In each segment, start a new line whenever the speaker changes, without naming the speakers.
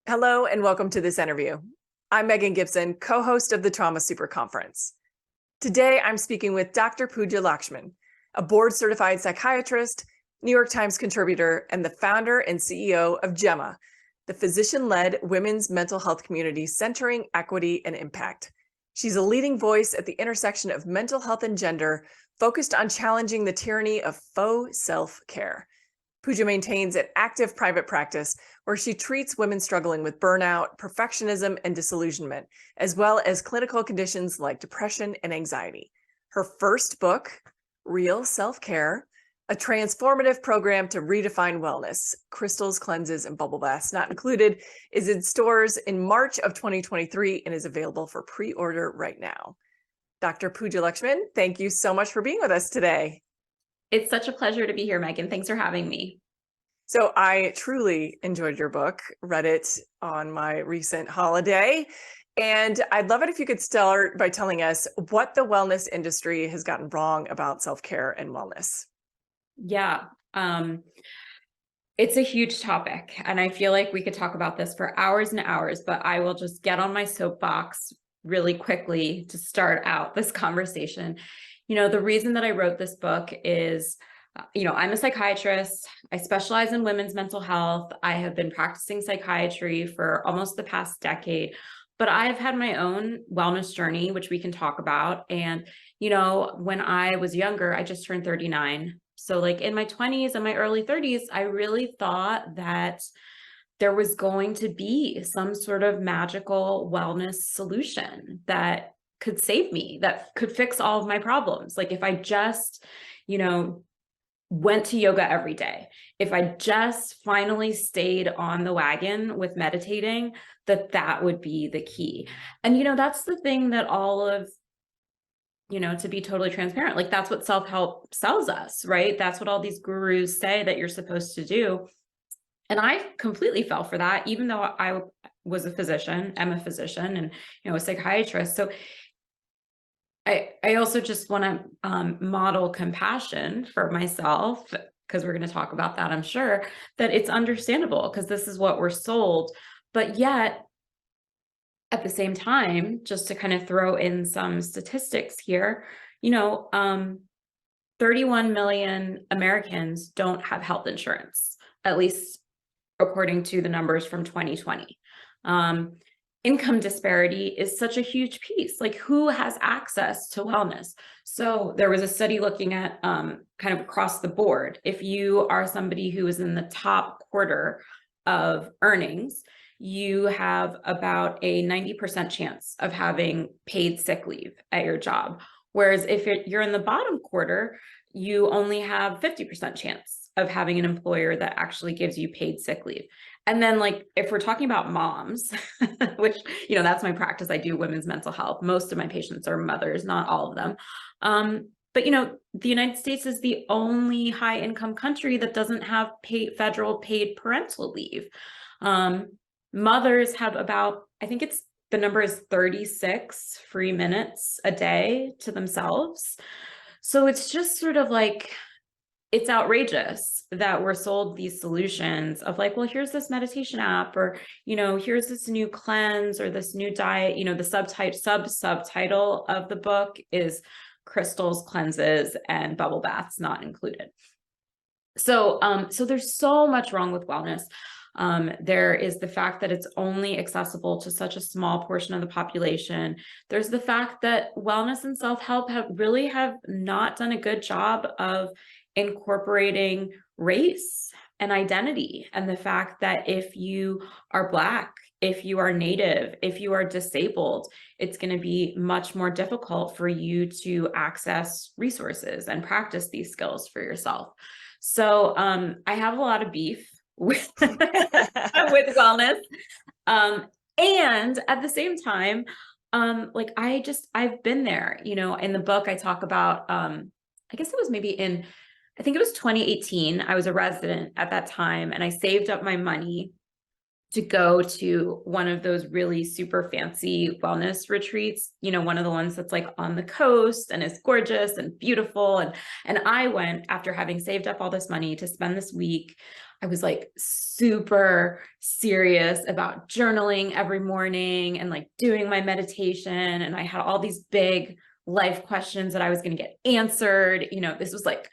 Hello and welcome to this interview. I'm Megan Gibson, co-host of the Trauma Super Conference. Today, I'm speaking with Dr. Pooja Lakshmin, a board-certified psychiatrist, New York Times contributor, and the founder and CEO of Gemma, the physician-led women's mental health community centering equity and impact. She's a leading voice at the intersection of mental health and gender, focused on challenging the tyranny of faux self-care. Pooja maintains an active private practice where she treats women struggling with burnout, perfectionism, and disillusionment, as well as clinical conditions like depression and anxiety. Her first book, Real Self-Care, a transformative program to redefine wellness, crystals, cleanses, and bubble baths not included, is in stores in March of 2023 and is available for pre-order right now. Dr. Pooja Lakshmin, thank you so much for being with us today.
It's such a pleasure to be here, Megan. Thanks for having me.
So I truly enjoyed your book, read it on my recent holiday, and I'd love it if you could start by telling us what the wellness industry has gotten wrong about self-care and wellness.
Yeah, it's a huge topic, and I feel like we could talk about this for hours and hours, but I will just get on my soapbox really quickly to start out this conversation. The reason that I wrote this book is, I'm a psychiatrist. I specialize in women's mental health. I have been practicing psychiatry for almost the past decade, but I've had my own wellness journey, which we can talk about. And, when I was younger, I just turned 39. So like in my 20s and my early 30s, I really thought that there was going to be some sort of magical wellness solution that could save me, that could fix all of my problems. Like if I just, went to yoga every day, if I just finally stayed on the wagon with meditating, that would be the key. And, that's the thing that all of, to be totally transparent, like that's what self-help sells us, right? That's what all these gurus say that you're supposed to do. And I completely fell for that, even though I was a physician, I'm a physician and, a psychiatrist. So I also just want to model compassion for myself, because we're going to talk about that, I'm sure, that it's understandable because this is what we're sold. But yet, at the same time, just to kind of throw in some statistics here, 31 million Americans don't have health insurance, at least according to the numbers from 2020. Income disparity is such a huge piece. Like who has access to wellness? So there was a study looking at kind of across the board. If you are somebody who is in the top quarter of earnings, you have about a 90% chance of having paid sick leave at your job. Whereas if you're in the bottom quarter, you only have 50% chance of having an employer that actually gives you paid sick leave. And then like, if we're talking about moms, which, that's my practice, I do women's mental health. Most of my patients are mothers, not all of them. But, the United States is the only high income country that doesn't have federal paid parental leave. Mothers have about, I think the number is 36 free minutes a day to themselves. So it's just sort of like, it's outrageous that we're sold these solutions of like, well, here's this meditation app, or, here's this new cleanse or this new diet. The subtitle of the book is crystals, cleanses, and bubble baths not included. So there's so much wrong with wellness. There is the fact that it's only accessible to such a small portion of the population. There's the fact that wellness and self-help have not done a good job of incorporating race and identity, and the fact that if you are Black, if you are Native, if you are disabled, it's going to be much more difficult for you to access resources and practice these skills for yourself. So I have a lot of beef with with wellness, and at the same time, like I've been there. In the book I talk about, I guess it was maybe I think it was 2018. I was a resident at that time, and I saved up my money to go to one of those really super fancy wellness retreats, one of the ones that's like on the coast and is gorgeous and beautiful. And I went after having saved up all this money to spend this week I was like super serious about journaling every morning and like doing my meditation. And I had all these big life questions that I was going to get answered. This was like,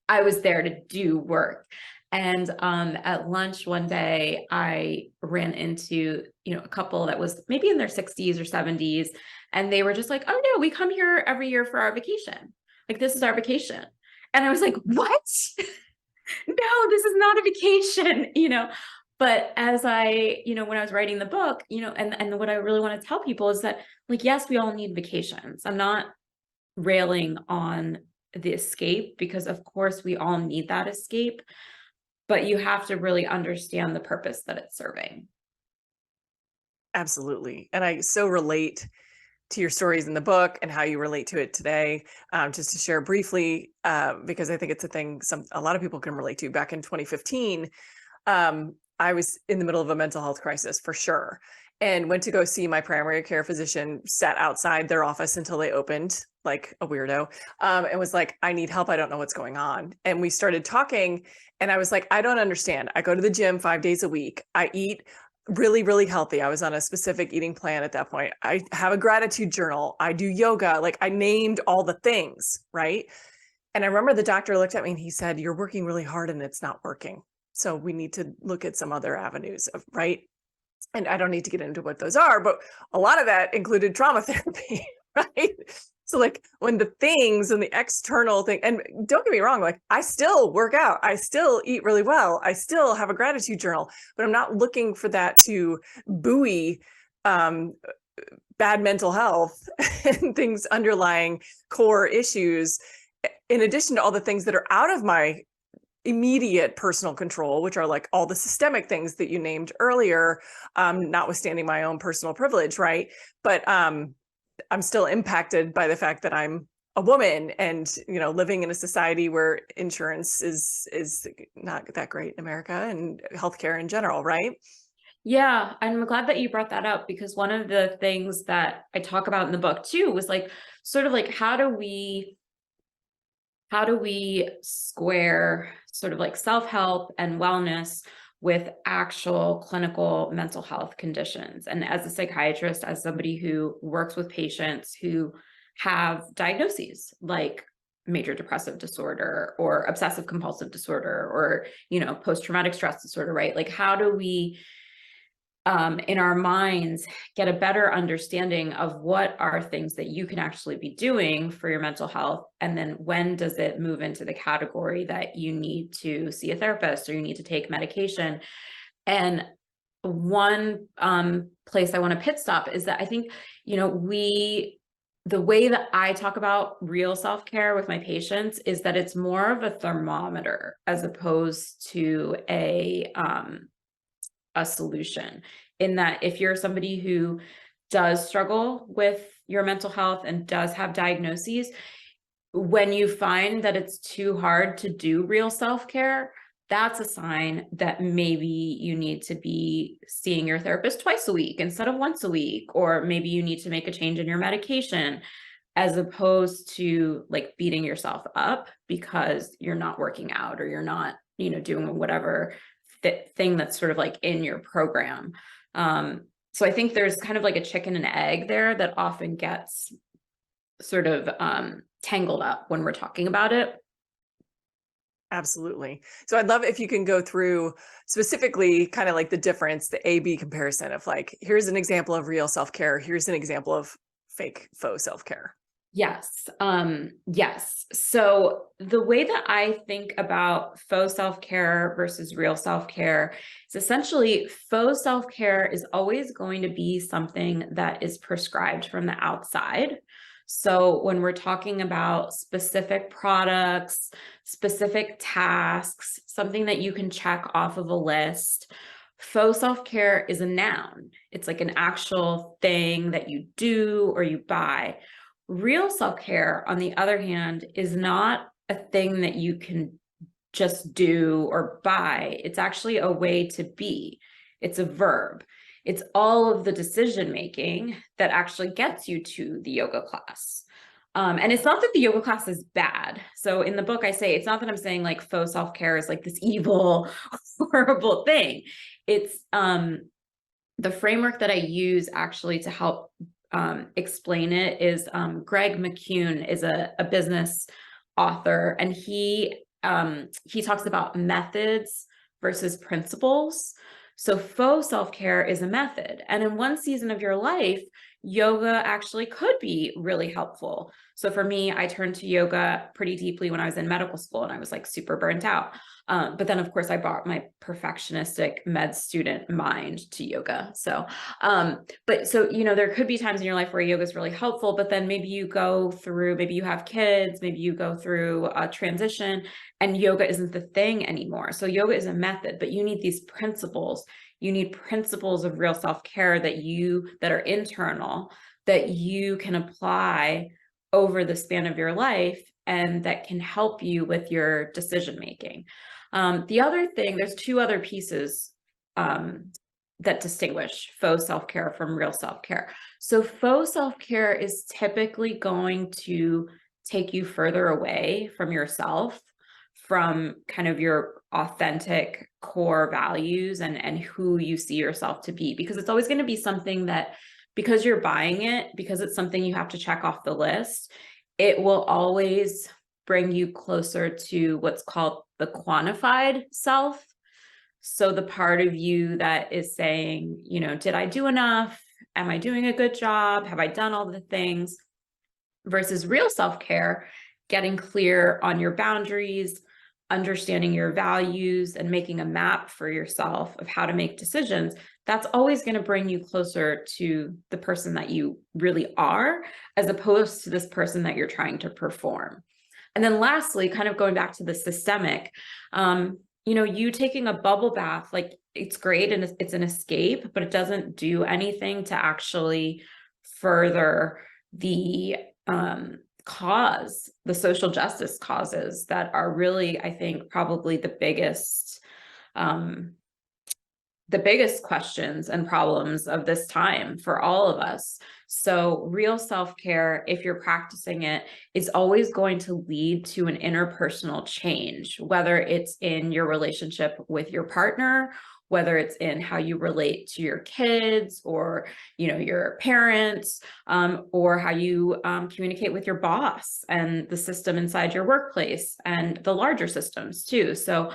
I was there to do work. And at lunch one day, I ran into, a couple that was maybe in their 60s or 70s. And they were just like, oh no, we come here every year for our vacation. Like, this is our vacation. And I was like, what? No, this is not a vacation. But as when I was writing the book, and what I really want to tell people is that, like, yes, we all need vacations. I'm not railing on the escape, because of course we all need that escape, but you have to really understand the purpose that it's serving.
Absolutely. And I so relate to your stories in the book and how you relate to it today. Just to share briefly, because I think it's a thing a lot of people can relate to. Back in 2015, I was in the middle of a mental health crisis for sure, and went to go see my primary care physician, sat outside their office until they opened like a weirdo, and was like, I need help. I don't know what's going on. And we started talking, and I was like, I don't understand. I go to the gym 5 days a week. I eat really, really healthy. I was on a specific eating plan at that point. I have a gratitude journal. I do yoga. Like, I named all the things, right? And I remember the doctor looked at me and he said, you're working really hard and it's not working. So we need to look at some other avenues of, right? And I don't need to get into what those are, but a lot of that included trauma therapy, right? So like, when the things and the external thing, and don't get me wrong, like, I still work out, I still eat really well, I still have a gratitude journal, but I'm not looking for that to buoy bad mental health and things underlying core issues, in addition to all the things that are out of my immediate personal control, which are like all the systemic things that you named earlier, notwithstanding my own personal privilege, right? But I'm still impacted by the fact that I'm a woman and, living in a society where insurance is not that great in America, and healthcare in general, right?
Yeah, I'm glad that you brought that up, because one of the things that I talk about in the book too was like, sort of like, how do we square sort of like self-help and wellness with actual clinical mental health conditions? And as a psychiatrist, as somebody who works with patients who have diagnoses like major depressive disorder or obsessive compulsive disorder or, post-traumatic stress disorder, right? Like, how do we in our minds get a better understanding of what are things that you can actually be doing for your mental health, and then when does it move into the category that you need to see a therapist or you need to take medication? And one place I want to pit stop is that I think, the way that I talk about real self-care with my patients is that it's more of a thermometer as opposed to a solution. In that, if you're somebody who does struggle with your mental health and does have diagnoses, when you find that it's too hard to do real self-care, that's a sign that maybe you need to be seeing your therapist twice a week instead of once a week, or maybe you need to make a change in your medication, as opposed to like beating yourself up because you're not working out or you're not, doing whatever thing that's sort of like in your program. So I think there's kind of like a chicken and egg there that often gets sort of tangled up when we're talking about it.
Absolutely. So I'd love if you can go through specifically kind of like the difference, the A/B comparison of like, here's an example of real self-care, here's an example of faux self-care.
Yes. Yes. So the way that I think about faux self-care versus real self-care is essentially faux self-care is always going to be something that is prescribed from the outside. So when we're talking about specific products, specific tasks, something that you can check off of a list, faux self-care is a noun. It's like an actual thing that you do or you buy. Real self-care, on the other hand, is not a thing that you can just do or buy. It's actually a way to be. It's a verb. It's all of the decision making that actually gets you to the yoga class. And it's not that the yoga class is bad. So in the book, I say, it's not that I'm saying like faux self-care is like this evil, horrible thing. It's the framework that I use actually to help explain it is Greg McCune is a business author, and he talks about methods versus principles. So faux self-care is a method. And in one season of your life, yoga actually could be really helpful. So for me, I turned to yoga pretty deeply when I was in medical school and I was like super burnt out. But then of course I brought my perfectionistic med student mind to yoga. So, there could be times in your life where yoga is really helpful, but then maybe you go through, maybe you have kids, maybe you go through a transition and yoga isn't the thing anymore. So yoga is a method, but you need these principles. You need principles of real self-care that are internal, that you can apply over the span of your life and that can help you with your decision making. The other thing, there's two other pieces that distinguish faux self-care from real self-care. So faux self-care is typically going to take you further away from yourself, from kind of your authentic core values and who you see yourself to be, because it's always going to be something that, because you're buying it, because it's something you have to check off the list, it will always bring you closer to what's called the quantified self. So the part of you that is saying, did I do enough? Am I doing a good job? Have I done all the things? Versus real self-care, getting clear on your boundaries, understanding your values, and making a map for yourself of how to make decisions. That's always going to bring you closer to the person that you really are, as opposed to this person that you're trying to perform. And then lastly, kind of going back to the systemic, you taking a bubble bath, like it's great and it's an escape, but it doesn't do anything to actually further the the social justice causes that are really, I think, probably the biggest questions and problems of this time for all of us. So real self-care, if you're practicing it, is always going to lead to an interpersonal change, whether it's in your relationship with your partner, whether it's in how you relate to your kids or, your parents, or how you communicate with your boss and the system inside your workplace and the larger systems too. So,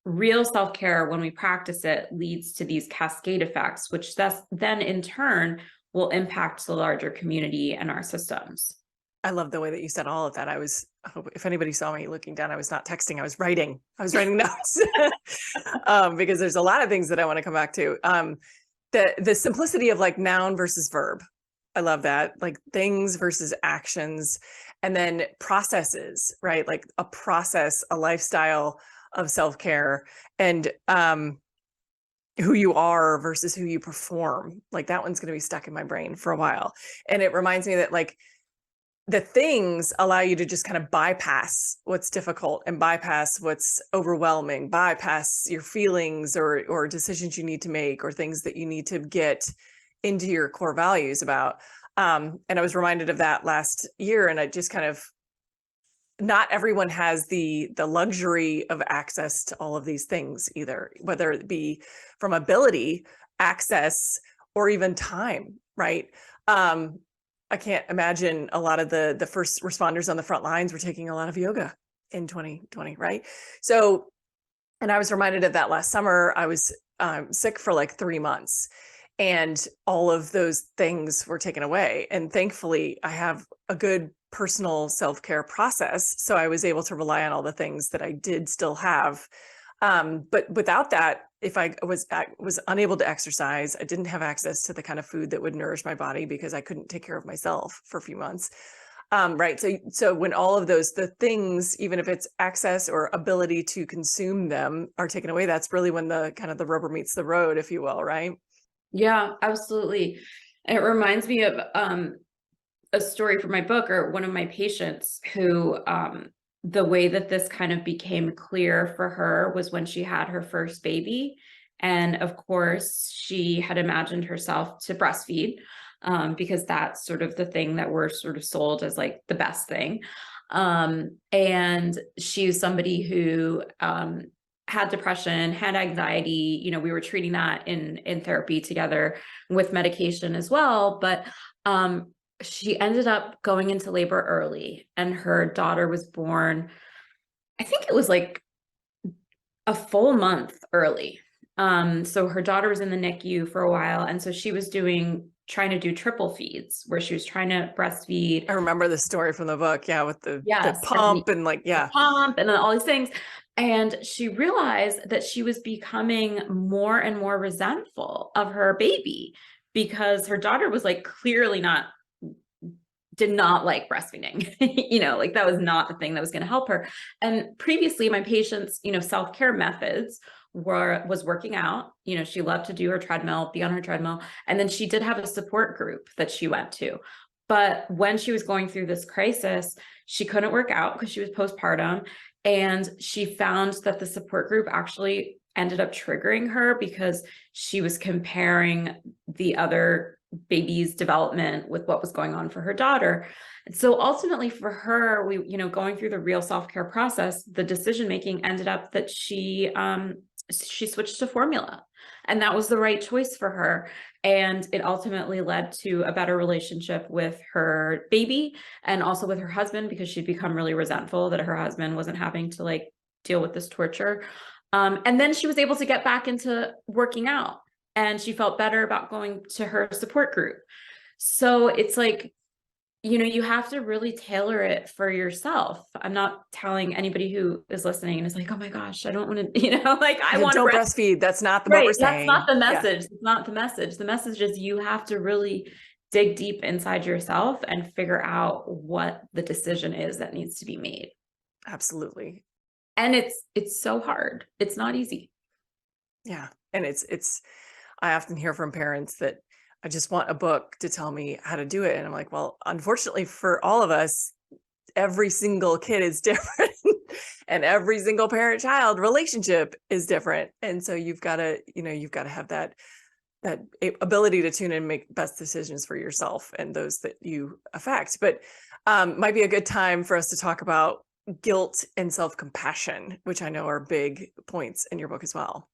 real self-care, when we practice it, leads to these cascade effects, which then in turn will impact the larger community and our systems.
I love the way that you said all of that. If anybody saw me looking down, I was not texting, I was writing notes because there's a lot of things that I want to come back to. The simplicity of like noun versus verb. I love that, like things versus actions, and then processes, right? Like a process, a lifestyle of self-care, and who you are versus who you perform. Like that one's going to be stuck in my brain for a while. And it reminds me that like the things allow you to just kind of bypass what's difficult and bypass what's overwhelming, bypass your feelings or decisions you need to make or things that you need to get into your core values about. And I was reminded of that last year, and I just kind of, not everyone has the luxury of access to all of these things either, whether it be from ability, access, or even time, right? I can't imagine a lot of the first responders on the front lines were taking a lot of yoga in 2020, right? So, and I was reminded of that last summer. I was sick for like 3 months, and all of those things were taken away. And thankfully, I have a good personal self-care process, so I was able to rely on all the things that I did still have. But without that, if I was unable to exercise, I didn't have access to the kind of food that would nourish my body because I couldn't take care of myself for a few months. Right. So when all of the things, even if it's access or ability to consume them, are taken away, that's really when the kind of the rubber meets the road, if you will, right?
Yeah, absolutely. And it reminds me of a story from my book, or one of my patients who the way that this kind of became clear for her was when she had her first baby. And of course, she had imagined herself to breastfeed. because that's sort of the thing that we're sort of sold as like the best thing. And she's somebody who had depression, had anxiety. You know, we were treating that in therapy together with medication as well. But she ended up going into labor early, and her daughter was born, I think it was like a full month early. So her daughter was in the NICU for a while. And so she was trying to do triple feeds where she was trying to breastfeed.
I remember the story from the book. Yeah. With the
Yes,
pump and like, yeah.
Pump and then all these things. And she realized that she was becoming more and more resentful of her baby because her daughter was like clearly did not like breastfeeding. You know, like that was not the thing that was going to help her. And previously my patients, you know, self-care methods was working out. You know, she loved to do her treadmill, be on her treadmill. And then she did have a support group that she went to. But when she was going through this crisis, she couldn't work out because she was postpartum. And she found that the support group actually ended up triggering her because she was comparing the other baby's development with what was going on for her daughter. And so ultimately for her, you know, going through the real self-care process, the decision-making ended up that she switched to formula, and that was the right choice for her. And it ultimately led to a better relationship with her baby and also with her husband, because she'd become really resentful that her husband wasn't having to like deal with this torture. And then she was able to get back into working out, and she felt better about going to her support group. So it's like, you know, you have to really tailor it for yourself. I'm not telling anybody who is listening and is like, oh my gosh, I don't want to, you know, like I want to
don't breastfeed. That's not what we're saying.
That's not the message. Yeah. It's not the message. The message is you have to really dig deep inside yourself and figure out what the decision is that needs to be made.
Absolutely.
And it's so hard. It's not easy.
Yeah. And I often hear from parents that I just want a book to tell me how to do it. And I'm like, well, unfortunately for all of us, every single kid is different and every single parent-child relationship is different. And so you've got to have that ability to tune in and make best decisions for yourself and those that you affect. But might be a good time for us to talk about guilt and self-compassion, which I know are big points in your book as well.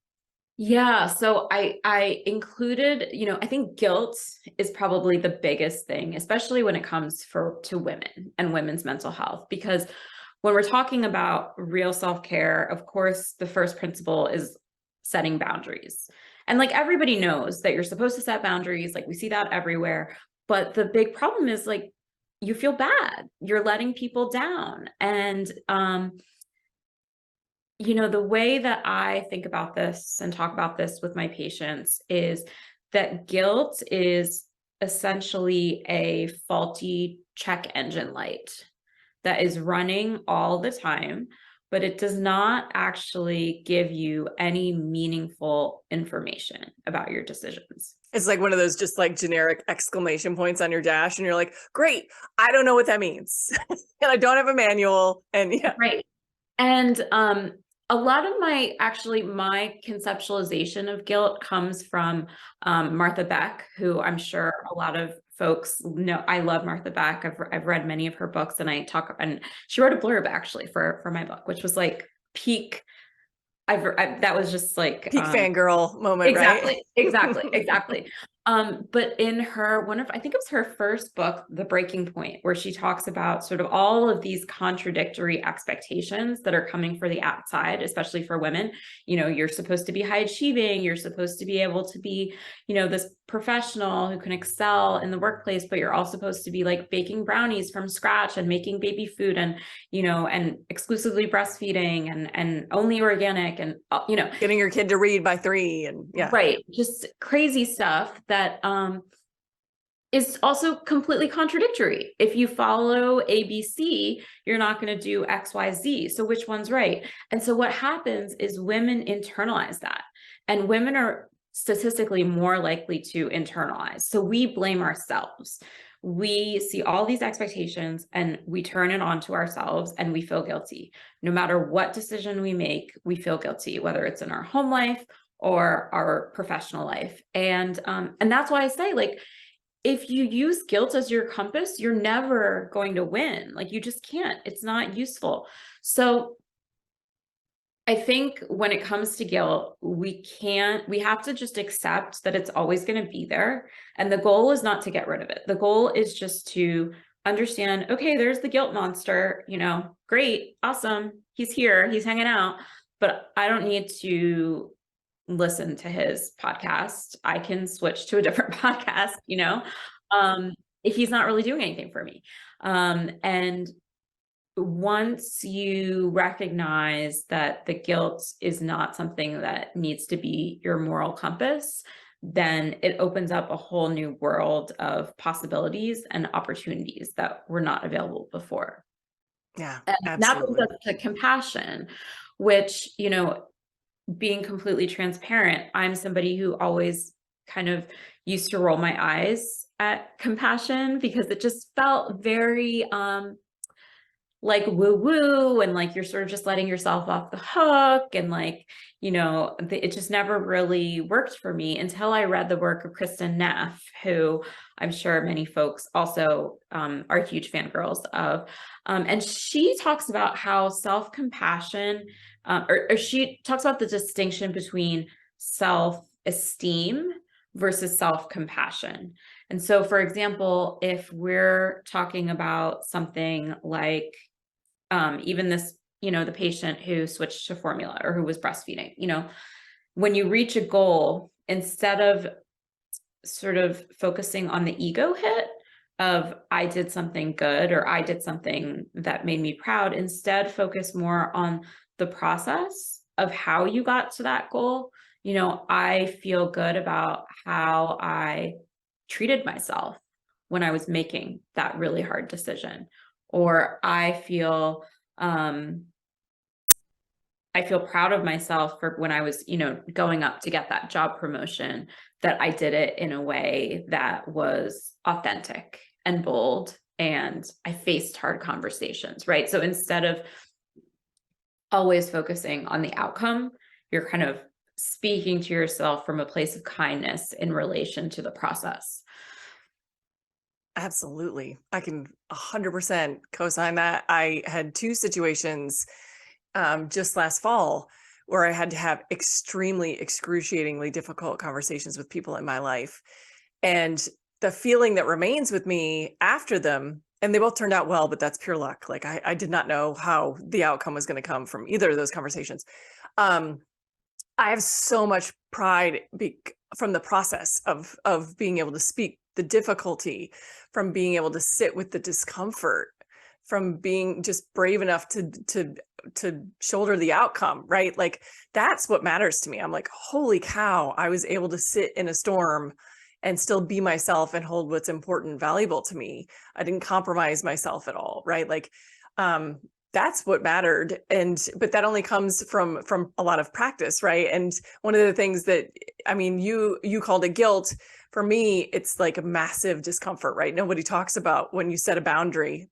Yeah. So I included, you know, I think guilt is probably the biggest thing, especially when it comes to women and women's mental health, because when we're talking about real self-care, of course, the first principle is setting boundaries. And like everybody knows that you're supposed to set boundaries, like we see that everywhere. But the big problem is like you feel bad, you're letting people down. And you know, the way that I think about this and talk about this with my patients is that guilt is essentially a faulty check engine light that is running all the time, but it does not actually give you any meaningful information about your decisions.
It's like one of those just like generic exclamation points on your dash, and you're like, great, I don't know what that means. And I don't have a manual. And yeah.
Right. And a lot of my conceptualization of guilt comes from Martha Beck, who I'm sure a lot of folks know. I love Martha Beck. I've read many of her books, and she wrote a blurb actually for my book, which was like peak. That was just like
peak fangirl moment,
exactly,
right?
Exactly. But in I think it was her first book, The Breaking Point, where she talks about sort of all of these contradictory expectations that are coming for the outside, especially for women. You know, you're supposed to be high achieving, you're supposed to be able to be, you know, this professional who can excel in the workplace, but you're all supposed to be like baking brownies from scratch and making baby food and, you know, and exclusively breastfeeding and only organic and, you know,
getting your kid to read by 3 and yeah.
Right. Just crazy stuff that is also completely contradictory. If you follow ABC, you're not going to do XYZ. So which one's right? And so what happens is women internalize that, and women are statistically more likely to internalize. So we blame ourselves. We see all these expectations and we turn it onto ourselves and we feel guilty. No matter what decision we make, we feel guilty, whether it's in our home life or our professional life. And that's why I say, like, if you use guilt as your compass, you're never going to win. Like, you just can't. It's not useful. So I think when it comes to guilt, we have to just accept that it's always going to be there. And the goal is not to get rid of it. The goal is just to understand, okay, there's the guilt monster, great, awesome. He's here, he's hanging out, but I don't need to listen to his podcast. I can switch to a different podcast, if he's not really doing anything for me. And once you recognize that the guilt is not something that needs to be your moral compass, then it opens up a whole new world of possibilities and opportunities that were not available before.
Yeah,
and
absolutely.
that brings us to compassion, which, being completely transparent, I'm somebody who always kind of used to roll my eyes at compassion because it just felt very like woo woo, and like you're sort of just letting yourself off the hook, and like, it just never really worked for me until I read the work of Kristen Neff, who I'm sure many folks also are huge fangirls of. And she talks about how self-compassion, or she talks about the distinction between self-esteem versus self-compassion. And so, for example, if we're talking about something like even this, the patient who switched to formula or who was breastfeeding, when you reach a goal, instead of sort of focusing on the ego hit of I did something good or I did something that made me proud, instead focus more on the process of how you got to that goal. I feel good about how I treated myself when I was making that really hard decision, or I feel proud of myself for when I was, going up to get that job promotion, that I did it in a way that was authentic and bold, and I faced hard conversations, right? So instead of always focusing on the outcome, you're kind of speaking to yourself from a place of kindness in relation to the process.
Absolutely. I can 100% co-sign that. I had two situations just last fall where I had to have extremely excruciatingly difficult conversations with people in my life. And the feeling that remains with me after them, and they both turned out well, but that's pure luck. Like I did not know how the outcome was going to come from either of those conversations. I have so much pride from the process of being able to speak the difficulty, from being able to sit with the discomfort, from being just brave enough to shoulder the outcome, right? Like that's what matters to me. I'm like, holy cow, I was able to sit in a storm and still be myself and hold what's important and valuable to me. I didn't compromise myself at all, right? Like that's what mattered. But that only comes from a lot of practice, right? And one of the things that, I mean, you called it guilt. For me, it's like a massive discomfort, right? Nobody talks about when you set a boundary,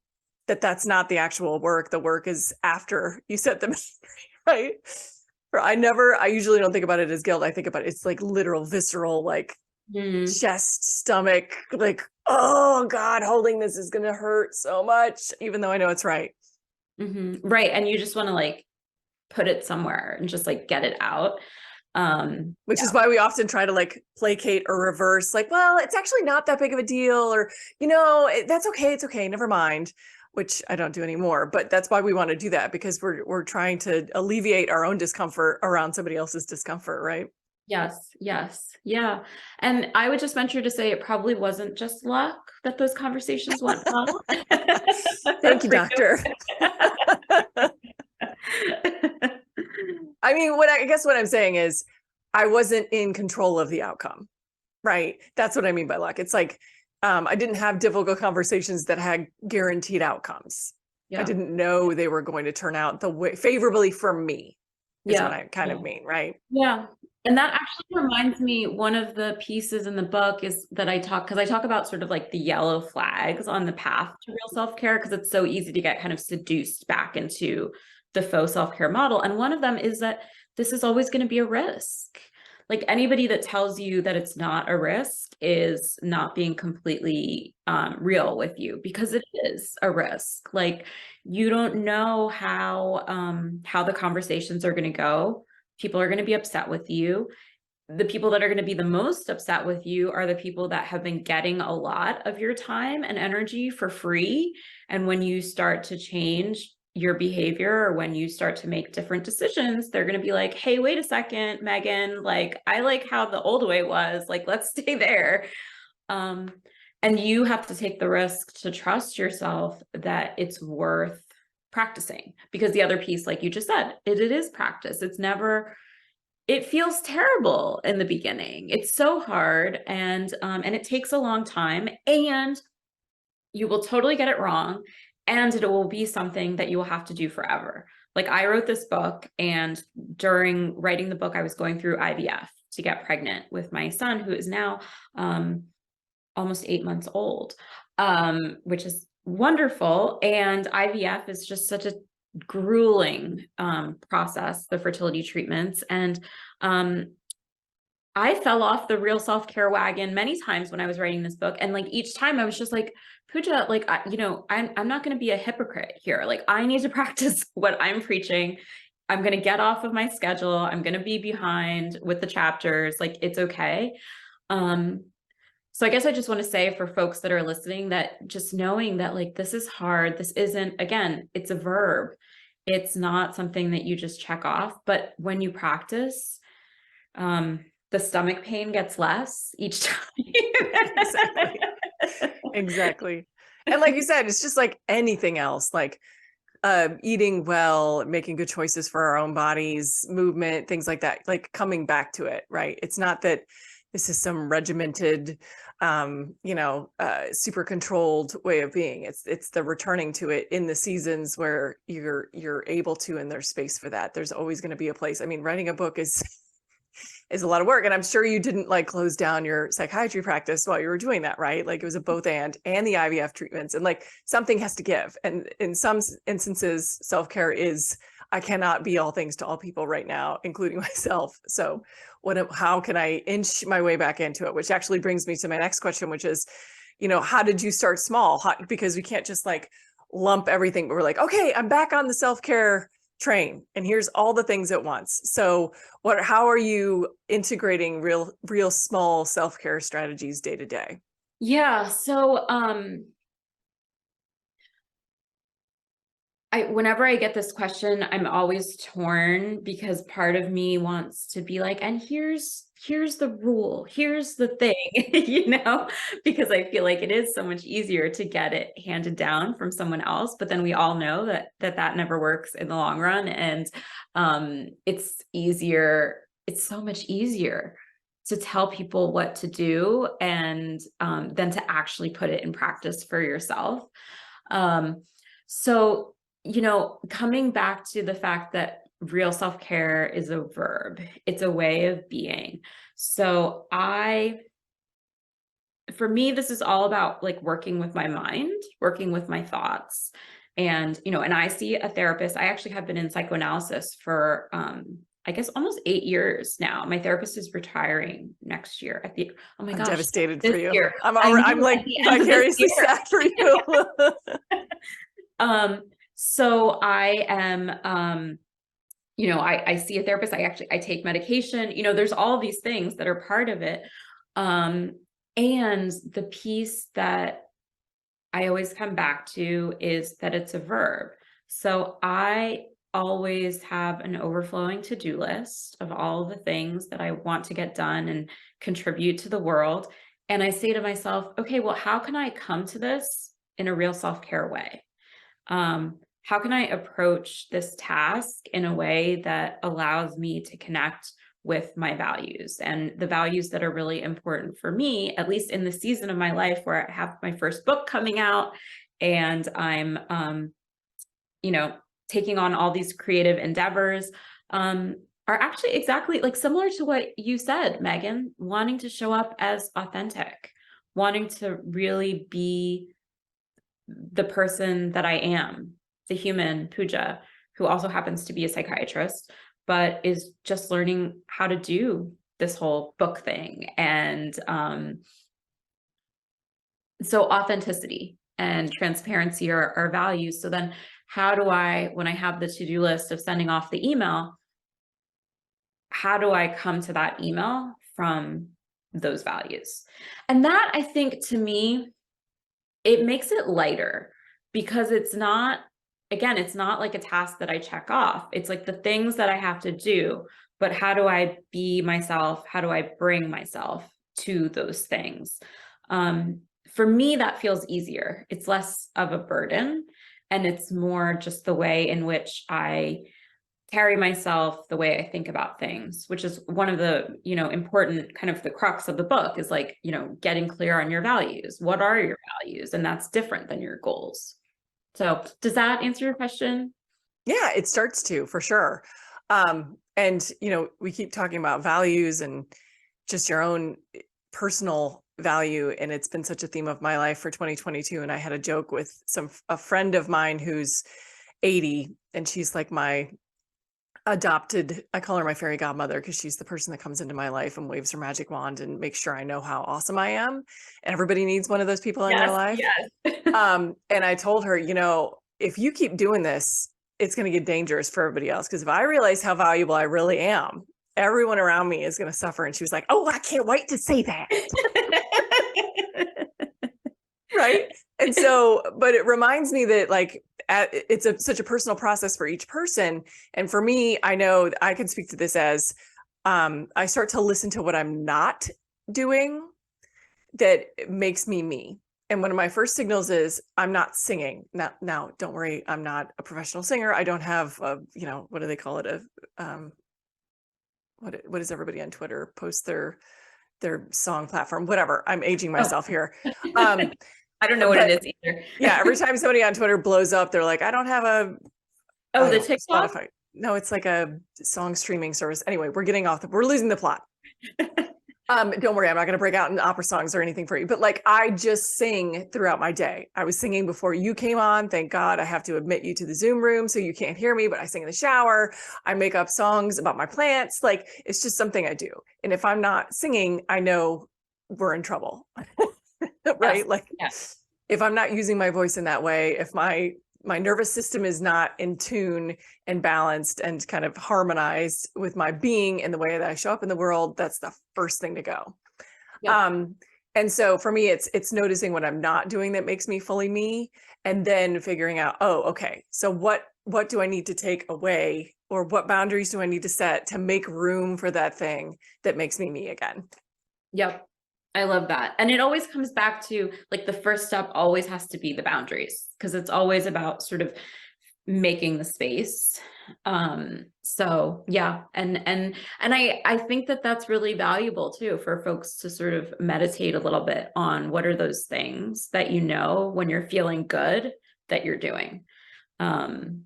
that's not the actual work. The work is after you set the boundary, right? I usually don't think about it as guilt. I think about it's like literal, visceral, like chest, stomach, like, oh God, holding this is going to hurt so much, even though I know it's right.
Right. And you just want to like put it somewhere and just like get it out.
Which is why we often try to like placate or reverse, like, well, it's actually not that big of a deal, or, that's okay. It's okay. Never mind, which I don't do anymore. But that's why we want to do that, because we're trying to alleviate our own discomfort around somebody else's discomfort, right?
Yes. Yeah. And I would just venture to say it probably wasn't just luck that those conversations went well.
Thank you, doctor. I mean, I guess what I'm saying is I wasn't in control of the outcome, right? That's what I mean by luck. It's like, I didn't have difficult conversations that had guaranteed outcomes.
Yeah.
I didn't know they were going to turn out the way favorably for me, is what I kind of mean, right?
Yeah. And that actually reminds me, one of the pieces in the book is that because I talk about sort of like the yellow flags on the path to real self-care, because it's so easy to get kind of seduced back into the faux self-care model. And one of them is that this is always going to be a risk. Like anybody that tells you that it's not a risk is not being completely real with you, because it is a risk. Like you don't know how the conversations are going to go. People are going to be upset with you. The people that are going to be the most upset with you are the people that have been getting a lot of your time and energy for free. And when you start to change your behavior, or when you start to make different decisions, they're going to be like, hey, wait a second, Megan, like, I like how the old way was, like, let's stay there. And you have to take the risk to trust yourself that it's worth practicing, because the other piece, like you just said, it is practice. It's never, it feels terrible in the beginning. It's so hard, and it takes a long time, and you will totally get it wrong, and it will be something that you will have to do forever. Like I wrote this book, and during writing the book, I was going through IVF to get pregnant with my son, who is now almost 8 months old, which is wonderful. And IVF is just such a grueling process, the fertility treatments. And I fell off the real self-care wagon many times when I was writing this book. And like each time I was just like, Pooja, like, I'm not going to be a hypocrite here. Like I need to practice what I'm preaching. I'm going to get off of my schedule. I'm going to be behind with the chapters. Like it's okay. So I guess I just want to say for folks that are listening, that just knowing that like, this is hard. This isn't, again, it's a verb. It's not something that you just check off, but when you practice, the stomach pain gets less each time.
Exactly. Exactly. And like you said, it's just like anything else, like eating well, making good choices for our own bodies, movement, things like that, like coming back to it, right? It's not that this is some regimented, super controlled way of being. It's the returning to it in the seasons where you're able to, and there's space for that. There's always going to be a place. I mean, writing a book is a lot of work. And I'm sure you didn't like close down your psychiatry practice while you were doing that, right? Like it was a both and the IVF treatments, and like something has to give. And in some instances, self-care is, I cannot be all things to all people right now, including myself. So how can I inch my way back into it? Which actually brings me to my next question, which is, how did you start small? Because we can't just like lump everything, but we're like, okay, I'm back on the self-care train and here's all the things at once. So how are you integrating real small self-care strategies day to day?
Yeah. So, whenever I get this question, I'm always torn, because part of me wants to be like, and here's the rule, here's the thing, because I feel like it is so much easier to get it handed down from someone else. But then we all know that never works in the long run. And it's so much easier to tell people what to do, and than to actually put it in practice for yourself. So coming back to the fact that real self-care is a verb, it's a way of being. So for me, this is all about like working with my mind, working with my thoughts. And, and I see a therapist. I actually have been in psychoanalysis for, I guess almost 8 years now. My therapist is retiring next year. Oh my gosh,
I'm devastated
this
for you.
year.
I'm like vicariously sad for you.
So I am, I see a therapist. I take medication, there's all these things that are part of it. And the piece that I always come back to is that it's a verb. So I always have an overflowing to-do list of all the things that I want to get done and contribute to the world. And I say to myself, okay, well, how can I come to this in a real self-care way? How can I approach this task in a way that allows me to connect with my values, and the values that are really important for me, at least in the season of my life where I have my first book coming out, and I'm, taking on all these creative endeavors, are actually exactly like similar to what you said, Megan, wanting to show up as authentic, wanting to really be the person that I am, the human Pooja, who also happens to be a psychiatrist, but is just learning how to do this whole book thing. And so authenticity and transparency are values. So then how do I, when I have the to-do list of sending off the email, how do I come to that email from those values? And that, I think, to me, it makes it lighter, because it's not, again, it's not like a task that I check off. It's like the things that I have to do, but how do I be myself? How do I bring myself to those things? For me, that feels easier. It's less of a burden, and it's more just the way in which I carry myself, the way I think about things, which is one of the, important kind of the crux of the book is like, getting clear on your values. What are your values? And that's different than your goals. So does that answer your question?
Yeah, it starts to, for sure. And, we keep talking about values and just your own personal value. And it's been such a theme of my life for 2022. And I had a joke with a friend of mine who's 80, and she's like my adopted, I call her my fairy godmother, because she's the person that comes into my life and waves her magic wand and makes sure I know how awesome I am. And everybody needs one of those people in their life.
Yes.
And I told her, if you keep doing this, it's going to get dangerous for everybody else. Because if I realize how valuable I really am, everyone around me is going to suffer. And she was like, oh, I can't wait to say that. Right. And so, but it reminds me that it's such a personal process for each person. And for me, I know I can speak to this as I start to listen to what I'm not doing that makes me me. And one of my first signals is I'm not singing. Now, don't worry, I'm not a professional singer. I don't have what do they call it? What does everybody on Twitter post their song platform? Whatever. I'm aging myself here.
I don't know what it is either.
Yeah, every time somebody on Twitter blows up, they're like, I don't have
the TikTok?
Spotify. No, it's like a song streaming service. Anyway, we're losing the plot. Don't worry, I'm not going to break out in opera songs or anything for you, but I just sing throughout my day. I was singing before you came on. Thank God I have to admit you to the Zoom room, so you can't hear me, but I sing in the shower. I make up songs about my plants. It's just something I do. And if I'm not singing, I know we're in trouble. Right?
Yes.
If I'm not using my voice in that way, if my nervous system is not in tune and balanced and kind of harmonized with my being and the way that I show up in the world, that's the first thing to go. Yep. And so for me, it's noticing what I'm not doing that makes me fully me, and then figuring out, oh, okay, so what do I need to take away, or what boundaries do I need to set to make room for that thing that makes me again?
Yep. I love that. And it always comes back to the first step always has to be the boundaries, because it's always about sort of making the space. So yeah. And I think that that's really valuable too, for folks to sort of meditate a little bit on what are those things that, when you're feeling good that you're doing. And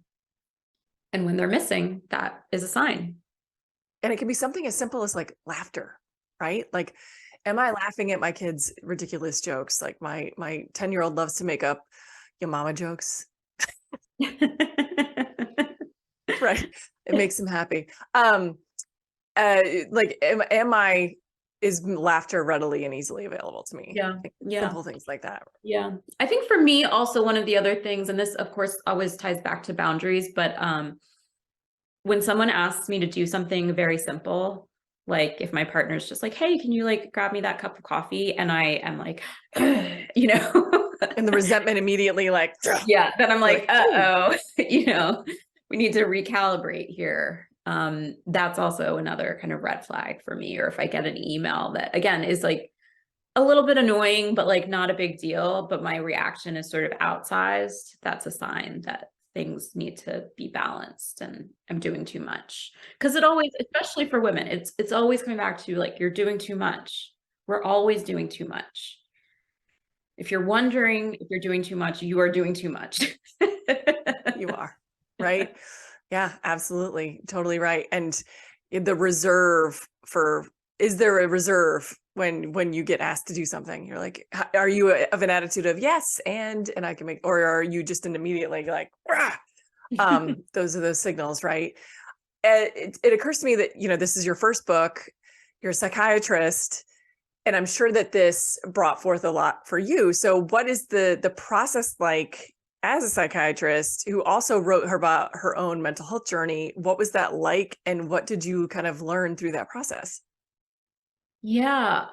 when they're missing, that is a sign.
And it can be something as simple as laughter, right? Am I laughing at my kids' ridiculous jokes? My 10-year-old loves to make up your mama jokes. Right. It makes him happy. Is laughter readily and easily available to me?
Yeah. Yeah.
Simple things like that.
Yeah. I think for me also, one of the other things, and this of course always ties back to boundaries, but when someone asks me to do something very simple, if my partner's just like, hey, can you grab me that cup of coffee? And I am like, and
the resentment immediately
yeah, then I'm like, uh-oh, we need to recalibrate here. That's also another kind of red flag for me. Or if I get an email that again is a little bit annoying, but not a big deal, but my reaction is sort of outsized, that's a sign that things need to be balanced and I'm doing too much. Because it always, especially for women, it's always coming back to you're doing too much. We're always doing too much. If you're wondering if you're doing too much, you are doing too much.
You are, right? Yeah, absolutely. Totally right. And the reserve is there a reserve when you get asked to do something? You're like, are you of an attitude of yes, and I can make, or are you just immediately those are those signals, right? It occurs to me that, this is your first book. you're a psychiatrist, and I'm sure that this brought forth a lot for you. So what is the process like as a psychiatrist who also wrote about her own mental health journey? What was that like? And what did you kind of learn through that process?
Yeah,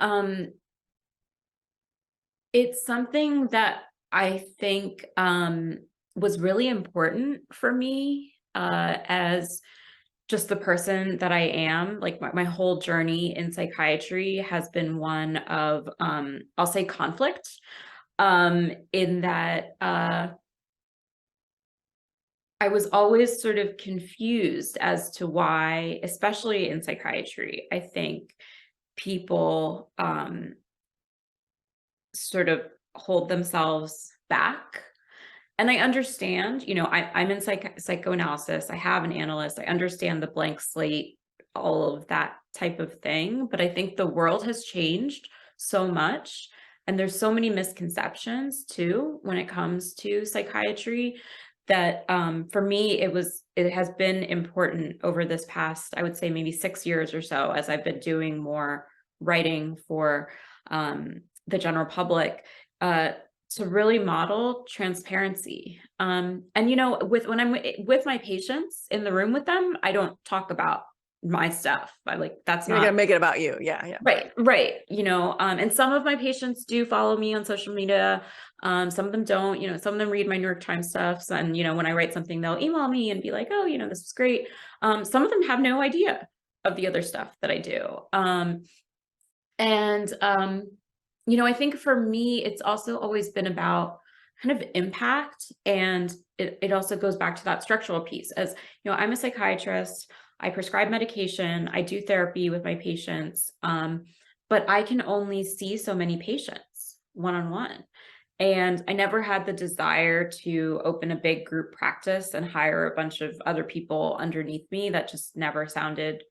it's something that I think was really important for me as just the person that I am. Like my whole journey in psychiatry has been one of, I'll say, conflict, in that I was always sort of confused as to why, especially in psychiatry, I think people sort of hold themselves back. And I understand, I'm in psychoanalysis, I have an analyst, I understand the blank slate, all of that type of thing. But I think the world has changed so much. And there's so many misconceptions too when it comes to psychiatry that for me, it has been important over this past, I would say maybe 6 years or so, as I've been doing more writing for the general public, to really model transparency. And when I'm with my patients in the room with them, I don't talk about my stuff. That's
You're
not
gonna make it about you. Yeah, yeah.
right. And some of my patients do follow me on social media. Some of them don't. Some of them read my New York Times stuff, and when I write something, they'll email me and be like, "Oh, this was great." Some of them have no idea of the other stuff that I do. And I think for me, it's also always been about kind of impact. And it also goes back to that structural piece. As I'm a psychiatrist, I prescribe medication, I do therapy with my patients, but I can only see so many patients one-on-one. And I never had the desire to open a big group practice and hire a bunch of other people underneath me. That just never sounded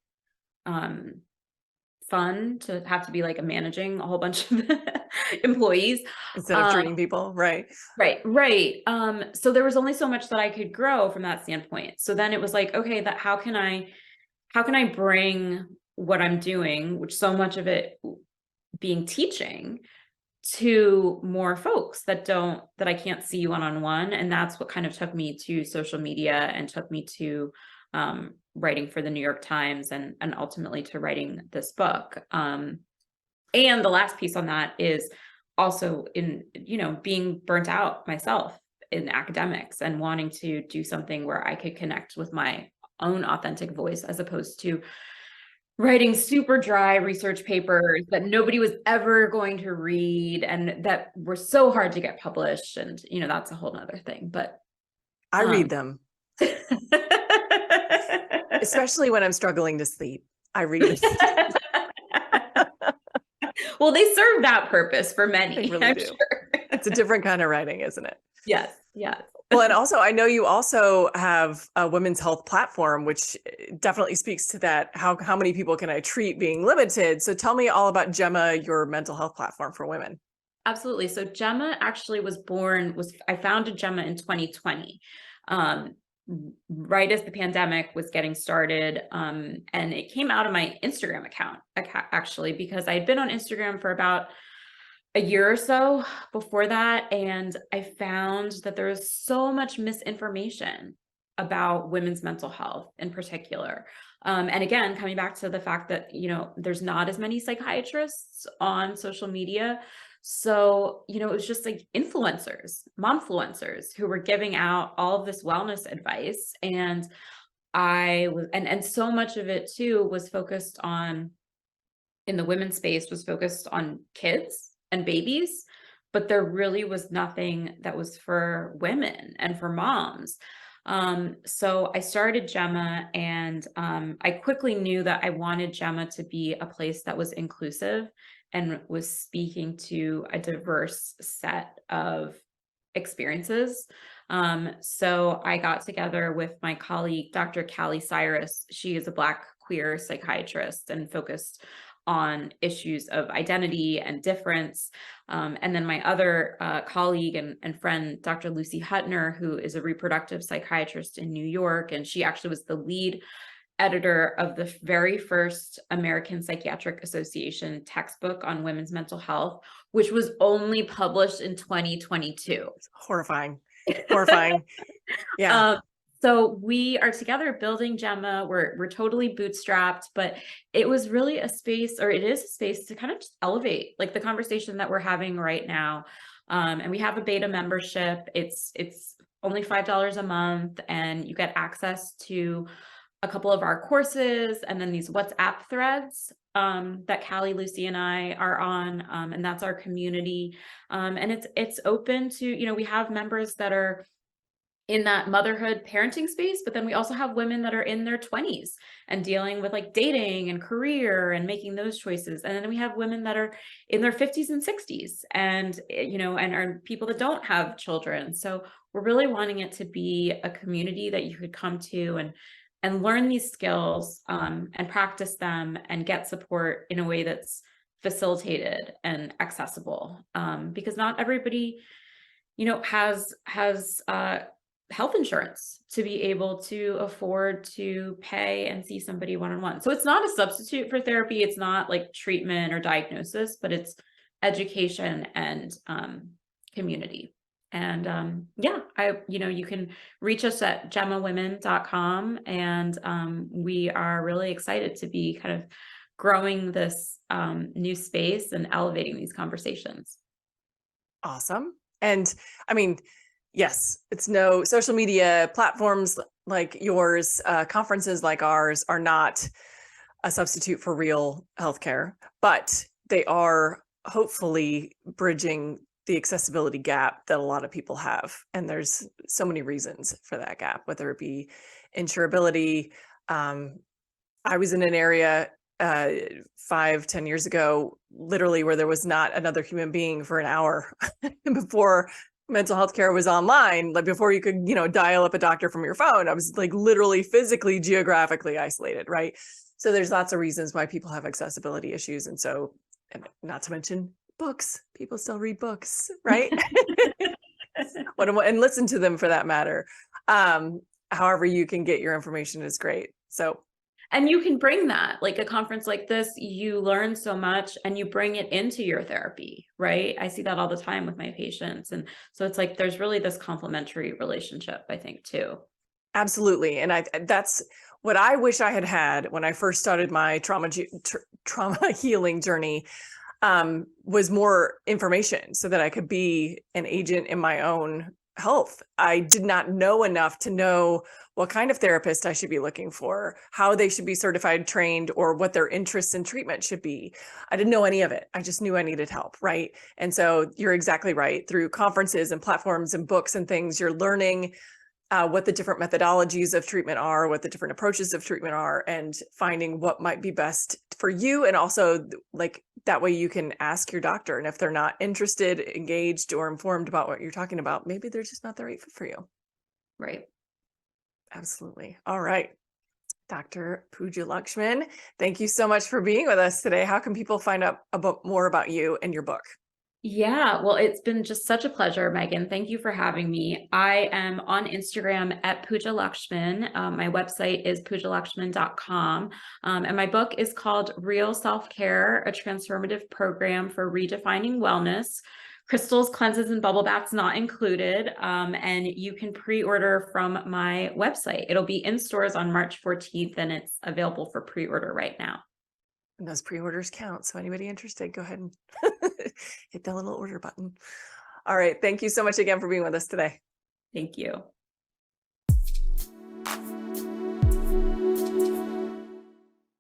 fun, to have to be like managing a whole bunch of employees.
Instead of treating people, right?
Right. So there was only so much that I could grow from that standpoint. So then it was like, okay, how can I bring what I'm doing, which so much of it being teaching, to more folks that I can't see one-on-one. And that's what kind of took me to social media and took me to writing for the New York Times and ultimately to writing this book. And the last piece on that is also in, being burnt out myself in academics and wanting to do something where I could connect with my own authentic voice, as opposed to writing super dry research papers that nobody was ever going to read and that were so hard to get published. And, that's a whole nother thing, but
I read them, especially when I'm struggling to sleep. I read them.
Well, they serve that purpose for many.
They really do.
Sure.
It's a different kind of writing, isn't it?
Yes.
Well, and also, I know you also have a women's health platform, which definitely speaks to that. How many people can I treat being limited? So tell me all about Gemma, your mental health platform for women.
Absolutely. So Gemma actually I founded Gemma in 2020, right as the pandemic was getting started. And it came out of my Instagram account, actually, because I had been on Instagram for about a year or so before that. And I found that there was so much misinformation about women's mental health in particular. And again, coming back to the fact that, there's not as many psychiatrists on social media. So, it was just like momfluencers who were giving out all of this wellness advice. And and so much of it too was focused on, in the women's space, was focused on kids and babies, but there really was nothing that was for women and for moms. So I started Gemma, and I quickly knew that I wanted Gemma to be a place that was inclusive and was speaking to a diverse set of experiences. So I got together with my colleague, Dr. Callie Cyrus. She is a Black queer psychiatrist and focused on issues of identity and difference. And then my other colleague and friend, Dr. Lucy Hutner, who is a reproductive psychiatrist in New York. And she actually was the lead editor of the very first American Psychiatric Association textbook on women's mental health, which was only published in 2022.
Horrifying. Horrifying. Yeah.
So we are together building Gemma. We're totally bootstrapped, but it was really a space, or it is a space, to kind of just elevate like the conversation that we're having right now. And we have a beta membership. It's only $5 a month, and you get access to a couple of our courses, and then these WhatsApp threads that Callie, Lucy, and I are on, and that's our community. And it's open to, you know, we have members that are in that motherhood parenting space, but then we also have women that are in their 20s and dealing with like dating and career and making those choices. And then we have women that are in their 50s and 60s and, you know, and are people that don't have children. So we're really wanting it to be a community that you could come to and learn these skills and practice them and get support in a way that's facilitated and accessible, because not everybody, you know, has health insurance to be able to afford to pay and see somebody one-on-one. So it's not a substitute for therapy. It's not like treatment or diagnosis, but it's education and community. And yeah, you know, you can reach us at gemmawomen.com, and we are really excited to be kind of growing this new space and elevating these conversations.
Awesome. And I mean, yes, it's no social media platforms like yours, conferences like ours are not a substitute for real healthcare, but they are hopefully bridging the accessibility gap that a lot of people have. And there's so many reasons for that gap, whether it be insurability. I was in an area 5-10 years ago, literally, where there was not another human being for an hour before mental health care was online, like before you could, you know, dial up a doctor from your phone. I was like literally physically, geographically isolated, right? So there's lots of reasons why people have accessibility issues. And so, and not to mention books, people still read books, right? And listen to them for that matter. However you can get your information is great. So,
and you can bring that, like a conference like this, you learn so much and you bring it into your therapy, right? I see that all the time with my patients. And so it's like, there's really this complementary relationship, I think, too.
Absolutely. And that's what I wish I had had when I first started my trauma healing journey, was more information so that I could be an agent in my own health. I did not know enough to know what kind of therapist I should be looking for, how they should be certified, trained, or what their interests in treatment should be. I didn't know any of it. I just knew I needed help, right? And so you're exactly right. Through conferences and platforms and books and things, you're learning what the different methodologies of treatment are, what the different approaches of treatment are, and finding what might be best for you. And also, like, that way you can ask your doctor. And if they're not interested, engaged, or informed about what you're talking about, maybe they're just not the right fit for you.
Right.
Absolutely. All right. Dr. Pooja Lakshmin, thank you so much for being with us today. How can people find out more about you and your book?
Yeah, well, it's been just such a pleasure, Megan. Thank you for having me. I am on Instagram at Pooja Lakshmin. My website is poojalakshmin.com. And my book is called Real Self-Care, a Transformative Program for Redefining Wellness. Crystals, cleanses, and bubble baths not included. And you can pre-order from my website. It'll be in stores on March 14th, and it's available for pre-order right now.
And those pre-orders count. So anybody interested, go ahead and hit that little order button. All right. Thank you so much again for being with us today.
Thank you.